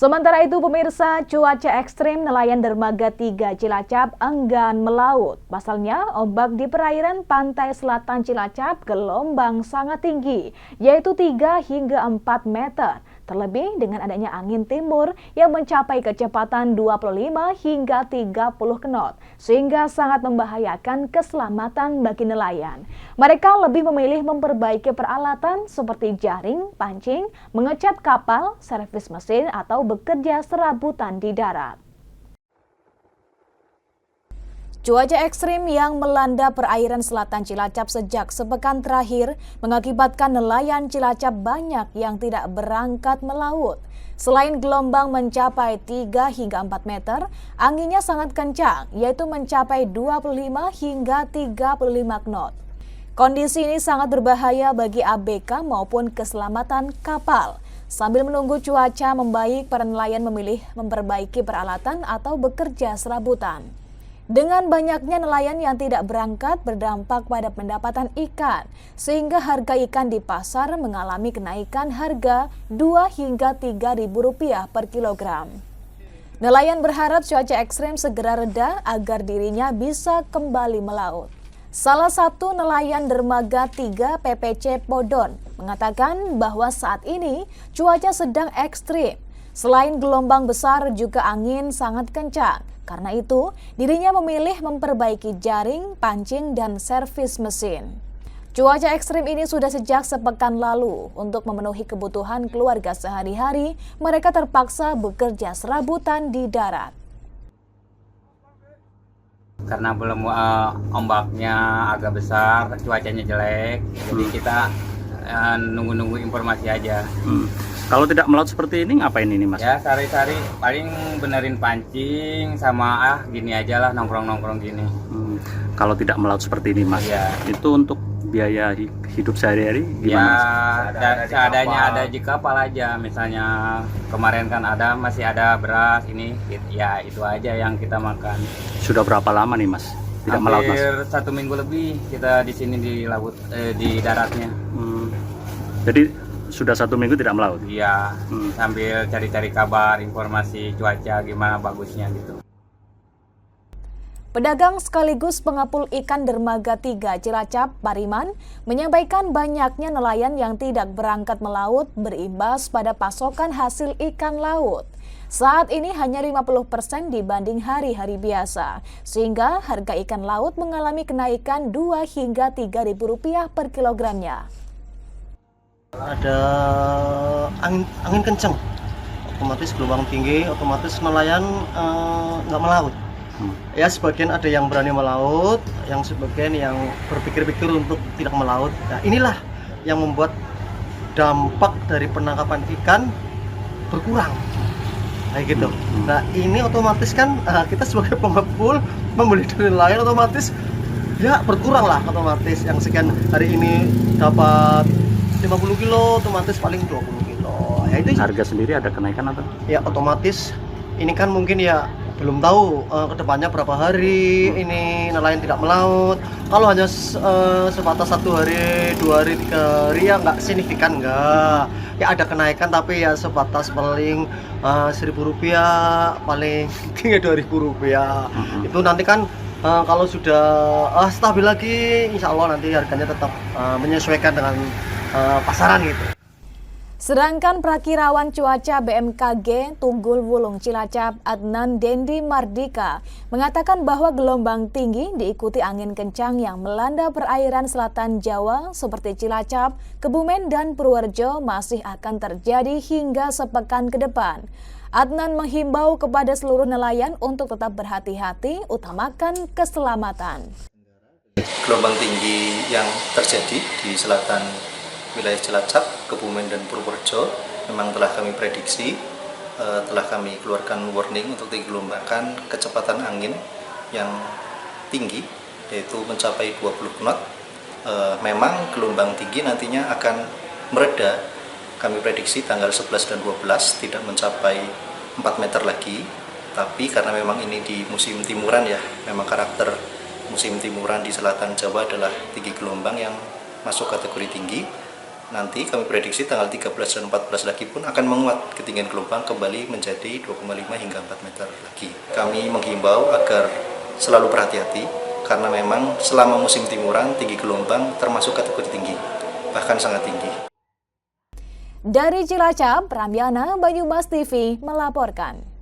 Sementara itu pemirsa, cuaca ekstrim nelayan dermaga 3 Cilacap enggan melaut. Pasalnya, ombak di perairan pantai selatan Cilacap gelombang sangat tinggi, yaitu 3 hingga 4 meter. Terlebih dengan adanya angin timur yang mencapai kecepatan 25 hingga 30 knot, sehingga sangat membahayakan keselamatan bagi nelayan. Mereka lebih memilih memperbaiki peralatan seperti jaring, pancing, mengecat kapal, servis mesin, atau bekerja serabutan di darat. Cuaca ekstrim yang melanda perairan selatan Cilacap sejak sepekan terakhir mengakibatkan nelayan Cilacap banyak yang tidak berangkat melaut. Selain gelombang mencapai 3 hingga 4 meter, anginnya sangat kencang, yaitu mencapai 25 hingga 35 knot. Kondisi ini sangat berbahaya bagi ABK maupun keselamatan kapal. Sambil menunggu cuaca membaik, para nelayan memilih memperbaiki peralatan atau bekerja serabutan. Dengan banyaknya nelayan yang tidak berangkat berdampak pada pendapatan ikan, sehingga harga ikan di pasar mengalami kenaikan harga 2 hingga 3 ribu rupiah per kilogram. Nelayan berharap cuaca ekstrim segera reda agar dirinya bisa kembali melaut. Salah satu nelayan dermaga 3 PPC Podon mengatakan bahwa saat ini cuaca sedang ekstrim. Selain gelombang besar juga angin sangat kencang. Karena itu, dirinya memilih memperbaiki jaring, pancing, dan servis mesin. Cuaca ekstrim ini sudah sejak sepekan lalu. Untuk memenuhi kebutuhan keluarga sehari-hari, mereka terpaksa bekerja serabutan di darat. Karena belum ombaknya agak besar, cuacanya jelek, jadi kita nunggu-nunggu informasi aja. Kalau tidak melaut seperti ini ngapain ini Mas? Ya sehari-hari paling benerin pancing sama gini aja lah, nongkrong-nongkrong gini. Kalau tidak melaut seperti ini Mas, ya. Itu untuk biaya hidup sehari-hari gimana? Ya seadanya ada di kapal aja, misalnya kemarin kan masih ada beras ini, ya itu aja yang kita makan. Sudah berapa lama nih Mas tidak melaut Mas? Hampir 1 minggu lebih kita di sini di laut, di daratnya. Jadi sudah 1 minggu tidak melaut? Iya, sambil cari-cari kabar, informasi cuaca gimana bagusnya gitu. Pedagang sekaligus pengepul ikan dermaga 3 Cilacap, Pariman, menyampaikan banyaknya nelayan yang tidak berangkat melaut berimbas pada pasokan hasil ikan laut. Saat ini hanya 50% dibanding hari-hari biasa, sehingga harga ikan laut mengalami kenaikan 2 hingga 3 ribu rupiah per kilogramnya. Ada angin kencang, otomatis gelombang tinggi, otomatis nelayan nggak melaut. Ya sebagian ada yang berani melaut, yang sebagian yang berpikir-pikir untuk tidak melaut. Nah, inilah yang membuat dampak dari penangkapan ikan berkurang, kayak gitu. Nah ini otomatis kan kita sebagai pengepul membeli dari nelayan otomatis ya berkurang lah, otomatis yang sekian hari ini dapat 50 kilo, otomatis paling 20 kilo. Ya itu harga sendiri ada kenaikan atau? Ya otomatis ini kan mungkin ya belum tahu kedepannya berapa hari ini nelayan tidak melaut. Kalau hanya sebatas 1 hari, 2 hari, 3 hari ya nggak signifikan, nggak. Ya ada kenaikan tapi ya sebatas paling 1.000 rupiah, paling tinggi 2.000 rupiah. Itu nanti kan kalau sudah stabil lagi, insya Allah nanti harganya tetap menyesuaikan dengan pasaran gitu. Sedangkan Prakirawan Cuaca BMKG Tunggul Wulung Cilacap Adnan Dendi Mardika mengatakan bahwa gelombang tinggi diikuti angin kencang yang melanda perairan selatan Jawa seperti Cilacap, Kebumen, dan Purworejo masih akan terjadi hingga sepekan ke depan. Adnan menghimbau kepada seluruh nelayan untuk tetap berhati-hati, utamakan keselamatan. Gelombang tinggi yang terjadi di selatan wilayah Cilacap, Kebumen, dan Purworejo memang telah kami prediksi, telah kami keluarkan warning untuk digelombangkan kecepatan angin yang tinggi, yaitu mencapai 20 knot. Memang gelombang tinggi nantinya akan mereda, kami prediksi tanggal 11 dan 12 tidak mencapai 4 meter lagi, tapi karena memang ini di musim timuran ya, memang karakter musim timuran di selatan Jawa adalah tinggi gelombang yang masuk kategori tinggi. nanti kami prediksi tanggal 13 dan 14 lagi pun akan menguat ketinggian gelombang kembali menjadi 2,5 hingga 4 meter lagi. Kami menghimbau agar selalu berhati-hati karena memang selama musim timuran tinggi gelombang termasuk kategori tinggi, bahkan sangat tinggi. Dari Cilacap, Ramyana, Banyumas TV melaporkan.